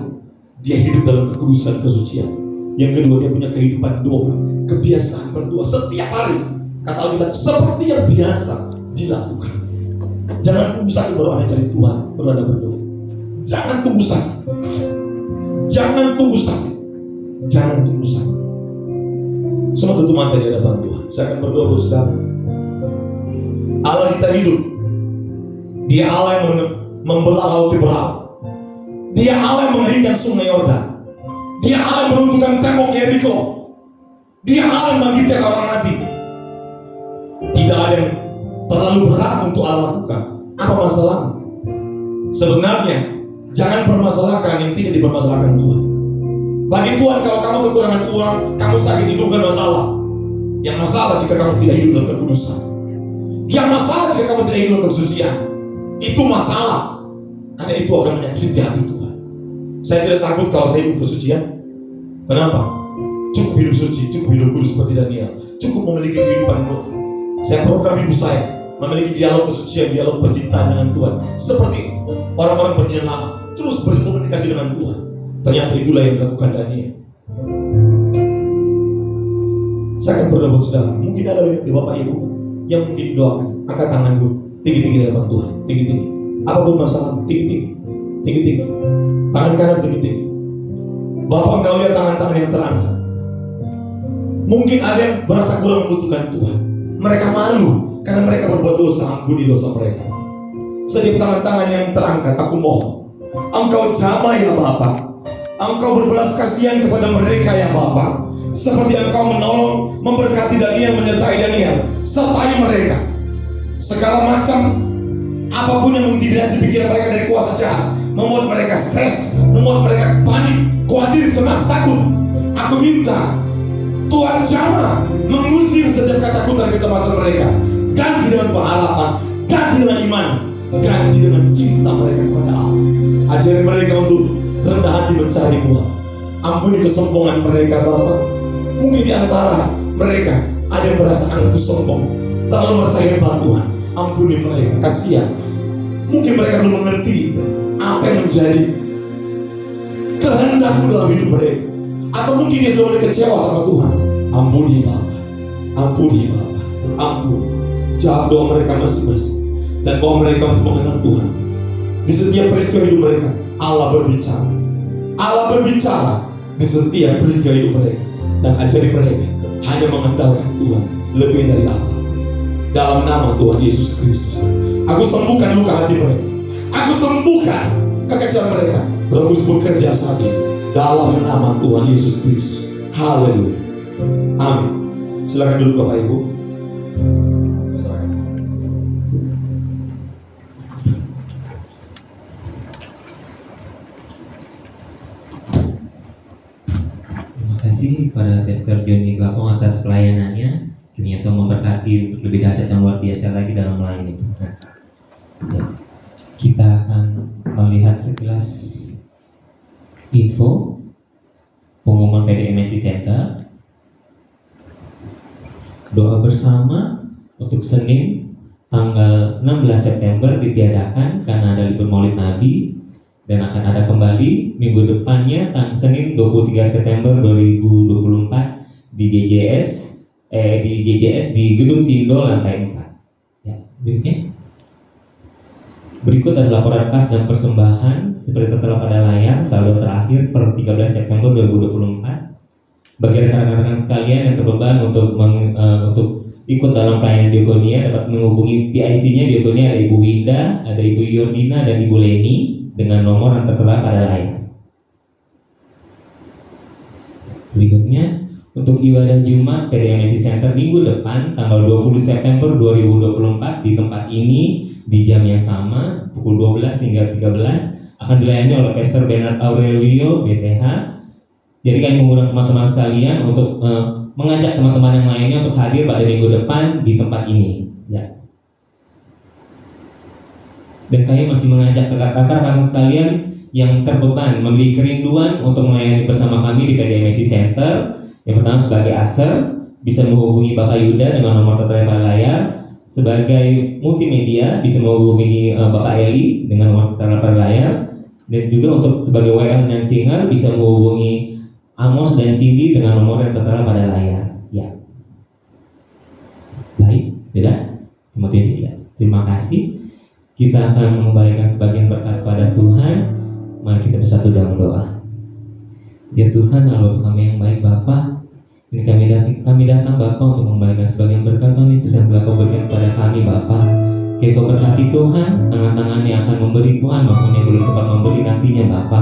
[SPEAKER 2] dia hidup dalam kekudusan kesucian. Yang kedua, dia punya kehidupan doa, kebiasaan berdoa setiap hari. Kata Alkitab, seperti yang biasa dilakukan. Jangan tunggu sakit baru Anda cari Tuhan, baru Anda berdoa. Jangan tunggu sakit. Jangan tunggu sakit. Jangan tunggu sakit. Semua tutup mata di hadapan Tuhan. Saya akan berdoa buat saudara. Allah kita hidup. Dia Allah yang membelah laut Tiberal. Dia Allah yang mengeringkan sungai Yordan. Dia Allah yang meruntuhkan tembok Yeriko. Dia Allah yang membangkitkan orang mati. Tidak ada yang terlalu berat untuk Allah lakukan. Apa masalahnya? Sebenarnya jangan permasalahkan yang tidak dipermasalahkan Tuhan. Bagi Tuhan, kalau kamu kekurangan uang, kamu sakit, itu bukan masalah. Yang masalah jika kamu tidak hidup dalam kekudusan. Yang masalah jika kamu tidak hidup dalam kesucian. Itu masalah. Karena itu akan menyakiti hati Tuhan. Saya tidak takut kalau saya hidup kesucian. Kenapa? Cukup hidup suci, cukup hidup kudus seperti Daniel. Cukup memiliki kehidupan doa. Saya program hidup saya memiliki dialog kesucian, dialog percintaan dengan Tuhan. Seperti orang-orang perjanjian lama, terus berkomunikasi dengan Tuhan. Ternyata itulah yang dilakukan Daniel. Saya akan berdoa buat saudara. Mungkin ada di Bapak Ibu yang mungkin didoakan. Angkat tangan dulu, tinggi-tinggi di hadapan Tuhan, tinggi-tinggi. Apapun masalah, tinggi-tinggi, tinggi-tinggi. Tangan kanan tinggi-tinggi. Bapak engkau lihat tangan-tangan yang terangkat. Mungkin ada yang merasa kurang membutuhkan Tuhan. Mereka malu karena mereka berbuat dosa. Ampuni dosa mereka. Setiap tangan-tangan yang terangkat, aku mohon Engkau jamah ya Bapa. Engkau berbelas kasihan kepada mereka ya Bapa. Seperti Engkau menolong, memberkati Daniel, menyertai Daniel, sertai mereka. Segala macam apapun yang mengintimidasi pikiran mereka dari kuasa jahat, membuat mereka stres, membuat mereka panik, khawatir, cemas, takut. Aku minta Tuhan jamah, mengusir setiap ketakutan dan kecemasan mereka. Ganti dengan pengharapan, ganti dengan iman, ganti dengan cinta mereka kepada Allah. Ajari mereka untuk rendah hati mencari Tuhan. Ampuni kesombongan mereka Bapa. Mungkin di antara mereka ada yang merasa angkuh sombong, terlalu merasa hebat Tuhan. Ampuni mereka, kasihan. Mungkin mereka belum mengerti apa yang menjadi kehendak-Mu dalam hidup mereka. Atau mungkin dia sudah mulai kecewa sama Tuhan. Ampuni Bapa, ampuni Bapa, ampuni. Jawab doa mereka masing-masing dan bawa mereka untuk mengenal Tuhan. Di setiap peristiwa hidup mereka, Allah berbicara. Allah berbicara di setiap peristiwa hidup mereka. Dan ajari mereka hanya mengandalkan Tuhan lebih dari Allah. Dalam nama Tuhan Yesus Kristus, aku sembuhkan luka hati mereka. Aku sembuhkan kekecewaan mereka. Terus bekerja saat ini dalam nama Tuhan Yesus Kristus. Haleluya. Amin. Silakan duduk Bapak Ibu.
[SPEAKER 1] Terima kasih pada Pastor Johnny Glapong atas pelayanannya. Kiranya Tuhan memberkati untuk lebih dahsyat dan luar biasa lagi dalam melayani Tuhan. Kita akan melihat sekilas info pengumuman PDMNC Center. Doa bersama untuk Senin tanggal 16 September ditiadakan karena ada libur Maulid Nabi, dan akan ada kembali minggu depannya Senin 23 September 2024 di DJS di Gedung Sindo lantai 4. Ya, berikut adalah laporan kas dan persembahan seperti tertera pada layar saldo terakhir per 13 September 2024. Bagi rekan-rekan sekalian yang terbeban untuk ikut dalam pelayanan diakonia dapat menghubungi PIC-nya diakonia. Ada Ibu Winda, ada Ibu Yordina, dan Ibu Leni dengan nomor yang tertera pada layar. Berikutnya, untuk ibadah Jumat PDMC Center minggu depan tanggal 20 September 2024 di tempat ini di jam yang sama pukul 12 hingga 13 akan dilayani oleh Pastor Bernard Aurelio BTH. Jadi kami mengundang teman-teman sekalian untuk mengajak teman-teman yang lainnya untuk hadir pada minggu depan di tempat ini, ya. Dan kami masih mengajak rekan-rekan sekalian yang terbeban memiliki kerinduan untuk melayani bersama kami di PDMC Center. Yang pertama sebagai aser bisa menghubungi Bapak Yuda dengan nomor tertera pada layar. Sebagai multimedia bisa menghubungi Bapak Eli dengan nomor tertera pada layar. Dan juga untuk sebagai WM dan singer bisa menghubungi Amos dan Cindy dengan nomor yang tertera pada layar. Ya. Baik, tidak? Multimedia. Terima kasih. Kita akan mengembalikan sebagian berkat pada Tuhan. Mari kita bersatu dalam doa. Ya Tuhan, Allah kami yang baik Bapa, ini kami datang Bapa untuk mengembalikan sebagian berkat Tuhan Yesus yang telah Kau berikan kepada kami Bapa. Kau Kau berkati Tuhan, tangan-tangan yang akan memberi Tuhan maupun yang belum sempat memberi nantinya Bapa.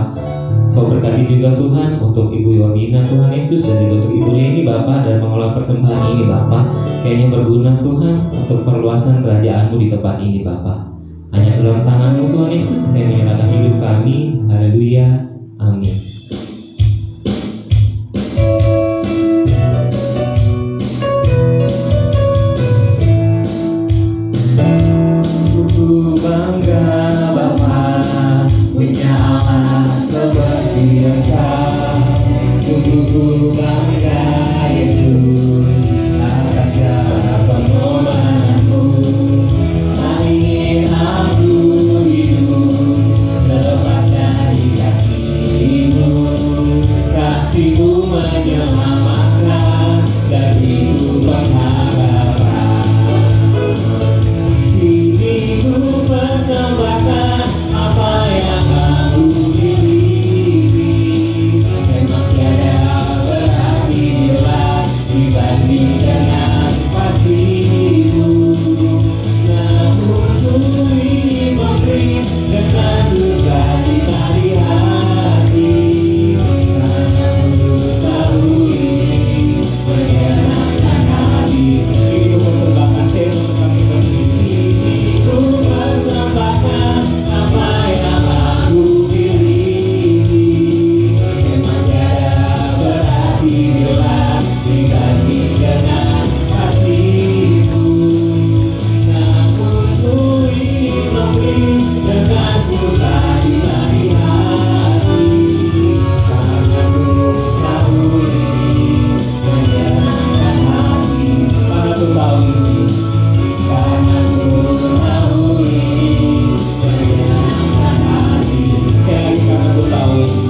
[SPEAKER 1] Kau berkati juga Tuhan untuk Ibu Yordina Tuhan Yesus dan juga untuk Ibu Leni Bapa dalam mengolah persembahan ini Bapa. Kayaknya berguna Tuhan untuk perluasan kerajaan-Mu di tempat ini Bapa. Hanya dalam tangan-Mu Tuhan Yesus kami menyerahkan hidup kami. Haleluya. Amin. Sungguh bangga Yesus atas segala pengorbananmu. Tak ingin aku hidup lepas dari kasih-Mu. Kasih-Mu menyelamatkan dari pengharapan. Kini ku persembahkan apa yang aku miliki. Memang tiada berarti nilai dibanding dengan kasih-Mu. Namun ku ingin memberi dengan sukacita di hati. Karena ku tahu ini menyenangkan hati. Ini ku persembahkan tema kami berdiri. Ku persembahkan apa yang aku miliki. Memang tiada berarti nilai dibanding dengan kasih-Mu. Namun ku ingin memberi dengan sukacita di hati. Karena ku tahu ini menyenangkan hati. Karena ku tahu ini. Karena ku tahu ini menyenangkan hati. Sekali lagi, karena ku tahu ini.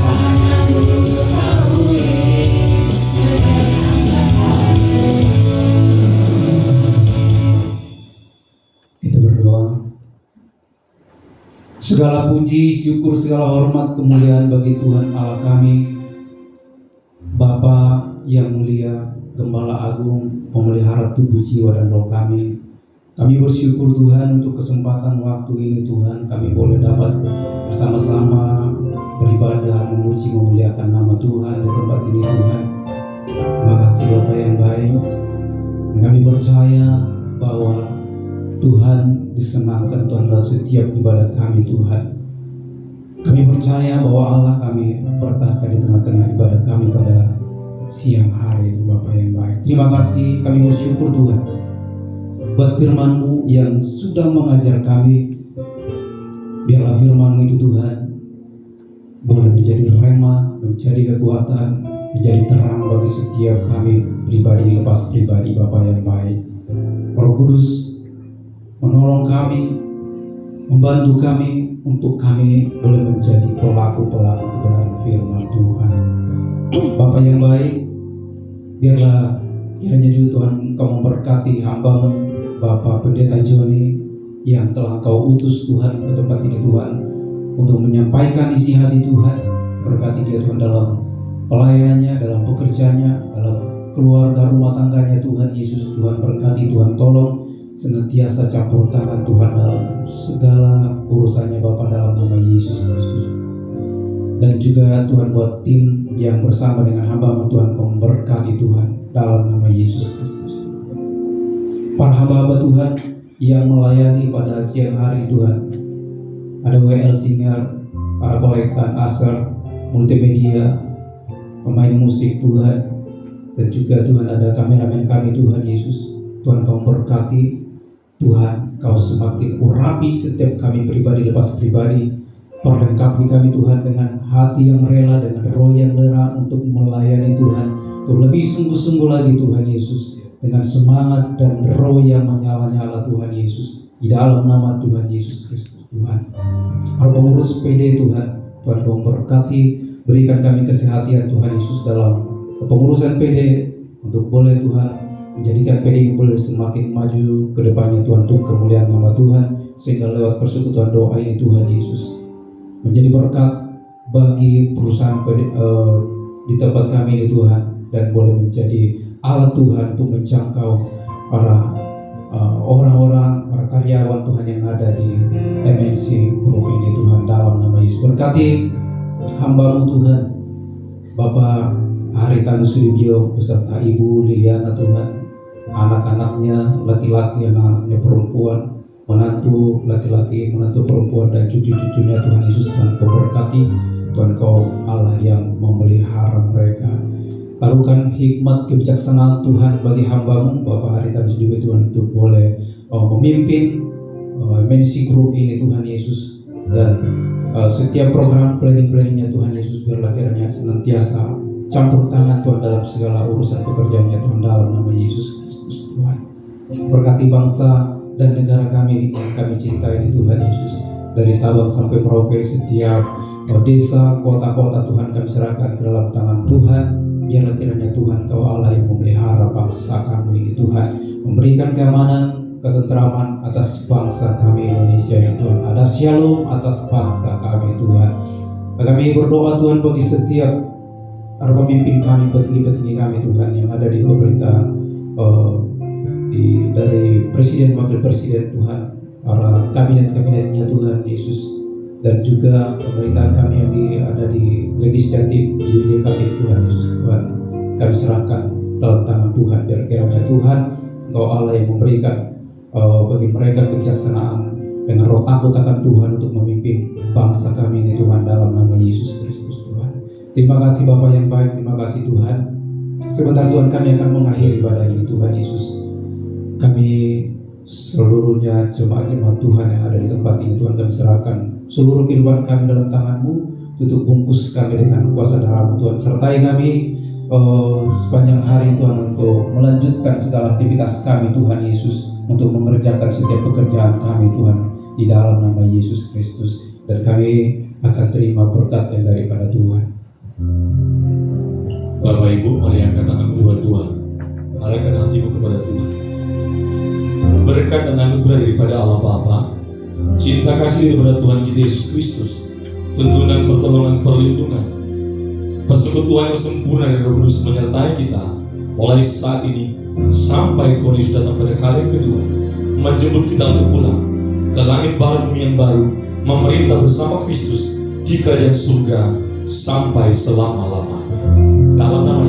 [SPEAKER 1] Karena ku tahu ini menyenangkan hati.
[SPEAKER 3] Kita berdoa. Segala puji, syukur, segala hormat, kemuliaan bagi Tuhan Allah kami, Bapa yang mulia, Gembala Agung, pemelihara tubuh, jiwa, dan roh kami. Kami bersyukur Tuhan untuk kesempatan waktu ini Tuhan, kami boleh dapat bersama-sama beribadah, memuji, memuliakan nama Tuhan di tempat ini Tuhan. Terima kasih Bapa yang baik. Dan kami percaya bahwa Tuhan disenangkan Tuhan dalam setiap ibadat kami Tuhan. Kami percaya bahwa Allah kami bertahta di tengah-tengah ibadat kami pada siang hari ini Bapa yang baik. Terima kasih, kami bersyukur Tuhan buat firman-Mu yang sudah mengajar kami. Biarlah firman-Mu itu Tuhan boleh menjadi rema, menjadi kekuatan, menjadi terang bagi setiap kami pribadi lepas pribadi Bapa yang baik. Roh Kudus menolong kami, membantu kami untuk kami boleh menjadi pelaku-pelaku kebenaran firman Tuhan. Bapa yang baik, biarlah kiranya juga Tuhan Engkau memberkati hamba-Mu Bapak Pendeta Joni yang telah Kau utus Tuhan ke tempat ini Tuhan untuk menyampaikan isi hati Tuhan. Berkati dia Tuhan dalam pelayanannya, dalam pekerjaannya, dalam keluarga rumah tangganya. Tuhan Yesus, Tuhan berkati, Tuhan tolong, senantiasa campur tangan Tuhan dalam segala urusannya Bapa, dalam nama Yesus Kristus. Dan juga Tuhan buat tim yang bersama dengan hamba-Mu, Tuhan Kau memberkati Tuhan, dalam nama Yesus Kristus. Para hamba-hamba Tuhan yang melayani pada siang hari Tuhan, ada WL Singer, para kolektan, Aser, multimedia, pemain musik Tuhan, dan juga Tuhan ada kameramen kami Tuhan Yesus. Tuhan Kau memberkati, Tuhan Kau semakin urapi setiap kami pribadi lepas pribadi. Perlengkapi kami Tuhan dengan hati yang rela, dengan roh yang lerah untuk melayani Tuhan, untuk lebih sungguh-sungguh lagi Tuhan Yesus, dengan semangat dan roh yang menyala-nyala Tuhan Yesus, di dalam nama Tuhan Yesus Kristus Tuhan. Para pengurus PD Tuhan, Tuhan Kau memberkati, berikan kami kesehatan Tuhan Yesus dalam pengurusan PD, untuk boleh Tuhan menjadikan PD ini boleh semakin maju ke depannya Tuhan, untuk kemuliaan nama Tuhan, sehingga lewat persekutuan doa ini Tuhan Yesus menjadi berkat bagi perusahaan di tempat kami ini Tuhan, dan boleh menjadi alat Tuhan untuk menjangkau para orang-orang, para karyawan Tuhan yang ada di MNC Group ini Tuhan, dalam nama Yesus. Berkati hamba-Mu Tuhan, Bapak Haritanu Sudibyo beserta Ibu Liliana Tuhan, anak-anaknya laki-laki, anak-anaknya perempuan, menantu laki-laki, menantu perempuan, dan cucu-cucunya Tuhan Yesus. Tuhan Kau berkati, Tuhan Kau Allah yang memelihara mereka. Taruhkan hikmat kebijaksanaan Tuhan bagi hamba-Mu Bapak Haritanu Sudibyo Tuhan, untuk boleh memimpin MNC Group ini Tuhan Yesus, dan setiap program planning-planningnya Tuhan Yesus, biarlah kiranya senantiasa campur tangan Tuhan dalam segala urusan pekerjaannya Tuhan, dalam nama Yesus Kristus Tuhan. Berkati bangsa dan negara kami yang kami cintai ini Tuhan Yesus, dari Sabang sampai Merauke, setiap desa, kota-kota Tuhan kami serahkan ke dalam tangan Tuhan. Biarlah kiranya Tuhan Kau Allah yang memelihara bangsa kami ini Tuhan, memberikan keamanan, ketentraman atas bangsa kami Indonesia ini Tuhan, ada shalom atas bangsa kami Tuhan. Kami berdoa Tuhan bagi setiap para pemimpin kami, petinggi-petinggi kami Tuhan yang ada di pemerintah, dari presiden, wakil presiden Tuhan, para kabinet-kabinetnya Tuhan Yesus, dan juga pemerintahan kami yang ada di legislatif, di yudikatif Tuhan Yesus. Tuhan kami serahkan dalam tangan Tuhan, biar kiranya Tuhan Engkau Allah yang memberikan bagi mereka kebijaksanaan dengan roh takut akan Tuhan untuk memimpin bangsa kami ini Tuhan, dalam nama Yesus Kristus Tuhan. Terima kasih Bapa yang baik, terima kasih Tuhan. Sebentar Tuhan kami akan mengakhiri ibadah ini Tuhan Yesus. Kami seluruhnya jemaat-jemaat Tuhan yang ada di tempat ini Tuhan, kami serahkan seluruh kehidupan kami dalam tangan-Mu. Tutup bungkus kami dengan kuasa darah-Mu Tuhan, sertai kami sepanjang hari Tuhan, untuk melanjutkan segala aktivitas kami Tuhan Yesus, untuk mengerjakan setiap pekerjaan kami Tuhan, di dalam nama Yesus Kristus. Dan kami akan terima berkat yang daripada Tuhan.
[SPEAKER 2] Bapak Ibu, mari angkat tangan berdua-dua, arahkan hatimu kepada Tuhan. Berkat dan anugerah daripada Allah Bapa, cinta kasih daripada Tuhan kita Yesus Kristus, tuntunan pertolongan perlindungan, persekutuan yang sempurna dari Roh Kudus menyertai kita mulai saat ini sampai Tuhan Yesus datang pada kali kedua, menjemput kita untuk pulang ke langit baru, bumi yang baru, memerintah bersama Kristus di kerajaan surga sampai selama-lamanya. Dalam nama